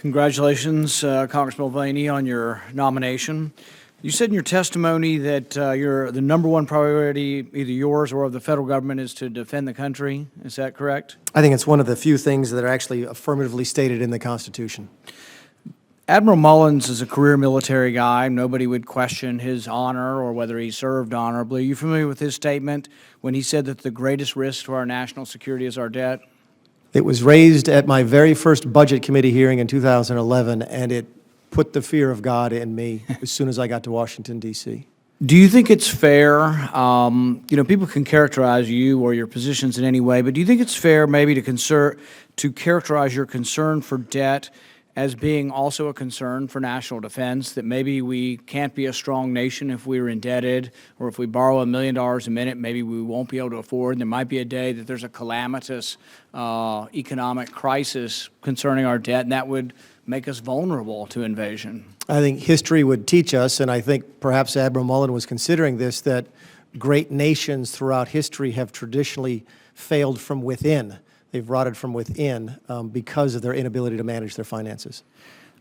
Congratulations, Congressman Mulvaney, on your nomination. You said in your testimony that the number one priority, either yours or of the federal government, is to defend the country. Is that correct? I think it's one of the few things that are actually affirmatively stated in the Constitution. Admiral Mullins is a career military guy. Nobody would question his honor or whether he served honorably. Are you familiar with his statement when he said that the greatest risk to our national security is our debt? It was raised at my very first Budget Committee hearing in 2011, and it put the fear of God in me as soon as I got to Washington, D.C. Do you think it's fair, people can characterize you or your positions in any way, but do you think it's fair maybe to characterize your concern for debt as being also a concern for national defense, that maybe we can't be a strong nation if we're indebted, or if we borrow $1 million a minute, maybe we won't be able to afford, and there might be a day that there's a calamitous economic crisis concerning our debt, and that would make us vulnerable to invasion? I think history would teach us, and I think perhaps Admiral Mullen was considering this, that great nations throughout history have traditionally failed from within. They've rotted from within because of their inability to manage their finances.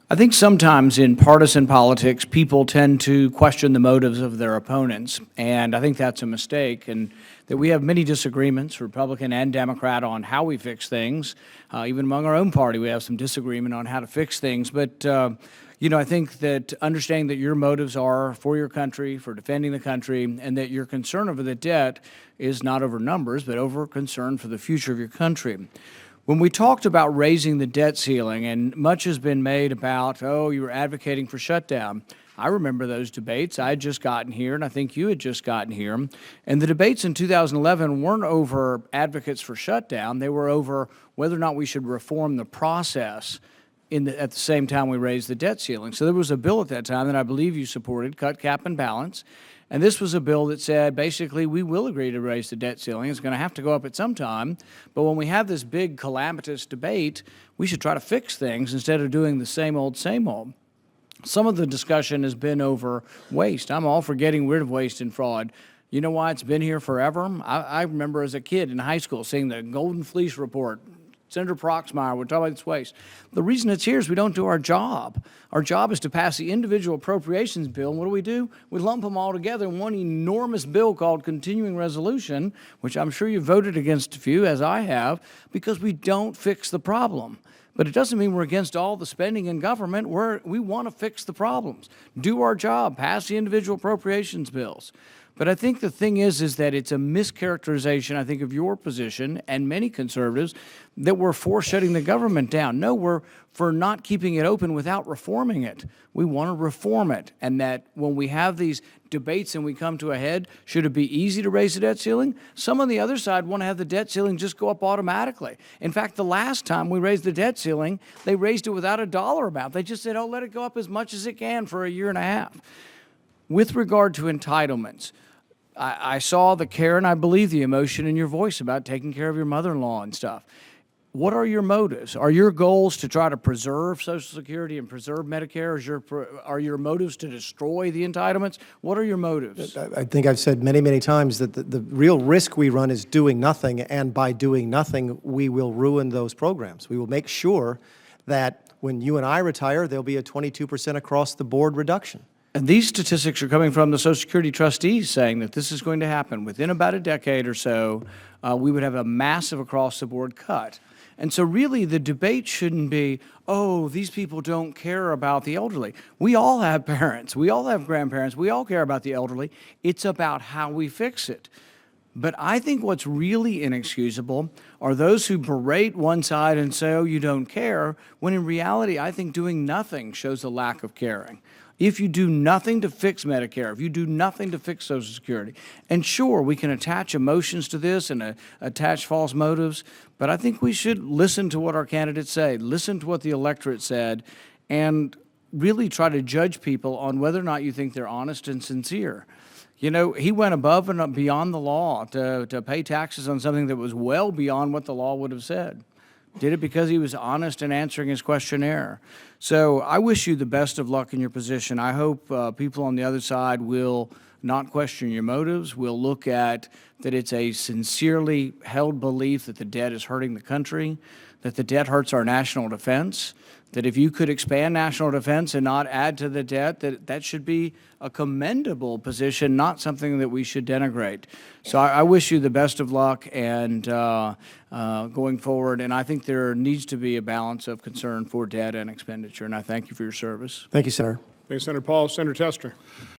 I think sometimes in partisan politics, people tend to question the motives of their opponents, and I think that's a mistake, and that we have many disagreements, Republican and Democrat, on how we fix things. Even among our own party, we have some disagreement on how to fix things, but I think that understanding that your motives are for your country, for defending the country, and that your concern over the debt is not over numbers, but over concern for the future of your country. When we talked about raising the debt ceiling, and much has been made about, oh, you were advocating for shutdown. I remember those debates. I had just gotten here, and I think you had just gotten here. And the debates in 2011 weren't over advocates for shutdown. They were over whether or not we should reform the process at the same time we raised the debt ceiling. So there was a bill at that time that I believe you supported, cut, cap, and balance. And this was a bill that said, basically, we will agree to raise the debt ceiling. It's going to have to go up at some time. But when we have this big calamitous debate, we should try to fix things instead of doing the same old, same old. Some of the discussion has been over waste. I'm all for getting rid of waste and fraud. You know why it's been here forever? I remember as a kid in high school seeing the Golden Fleece Report. Senator Proxmire would talk about this waste. The reason it's here is we don't do our job. Our job is to pass the individual appropriations bill, and what do? We lump them all together in one enormous bill called continuing resolution, which I'm sure you voted against a few, as I have, because we don't fix the problem. But it doesn't mean we're against all the spending in government. We want to fix the problems, do our job, pass the individual appropriations bills. But I think the thing is that it's a mischaracterization, I think, of your position and many conservatives that we're for shutting the government down. No, we're for not keeping it open without reforming it. We want to reform it. And that when we have these debates and we come to a head, should it be easy to raise the debt ceiling? Some on the other side want to have the debt ceiling just go up automatically. In fact, the last time we raised the debt ceiling, they raised it without a dollar amount. They just said, oh, let it go up as much as it can for a year and a half. With regard to entitlements, I saw the care and I believe the emotion in your voice about taking care of your mother-in-law and stuff. What are your motives? Are your goals to try to preserve Social Security and preserve Medicare? Are your motives to destroy the entitlements? What are your motives? I think I've said many, many times that the real risk we run is doing nothing, and by doing nothing, we will ruin those programs. We will make sure that when you and I retire, there'll be a 22% across-the-board reduction. And these statistics are coming from the Social Security trustees saying that this is going to happen. Within about a decade or so, we would have a massive across-the-board cut. And so really the debate shouldn't be, oh, these people don't care about the elderly. We all have parents. We all have grandparents. We all care about the elderly. It's about how we fix it. But I think what's really inexcusable are those who berate one side and say, oh, you don't care, when in reality, I think doing nothing shows a lack of caring. If you do nothing to fix Medicare, if you do nothing to fix Social Security, and sure, we can attach emotions to this and attach false motives, but I think we should listen to what our candidates say, listen to what the electorate said, and really try to judge people on whether or not you think they're honest and sincere. You know, he went above and beyond the law to pay taxes on something that was well beyond what the law would have said. Did it because he was honest in answering his questionnaire. So I wish you the best of luck in your position. I hope people on the other side will not question your motives. We'll look at that it's a sincerely held belief that the debt is hurting the country, that the debt hurts our national defense, that if you could expand national defense and not add to the debt, that should be a commendable position, not something that we should denigrate. So I wish you the best of luck and going forward, and I think there needs to be a balance of concern for debt and expenditure, and I thank you for your service. Thank you, Senator. Thank you, Senator Paul. Senator Tester.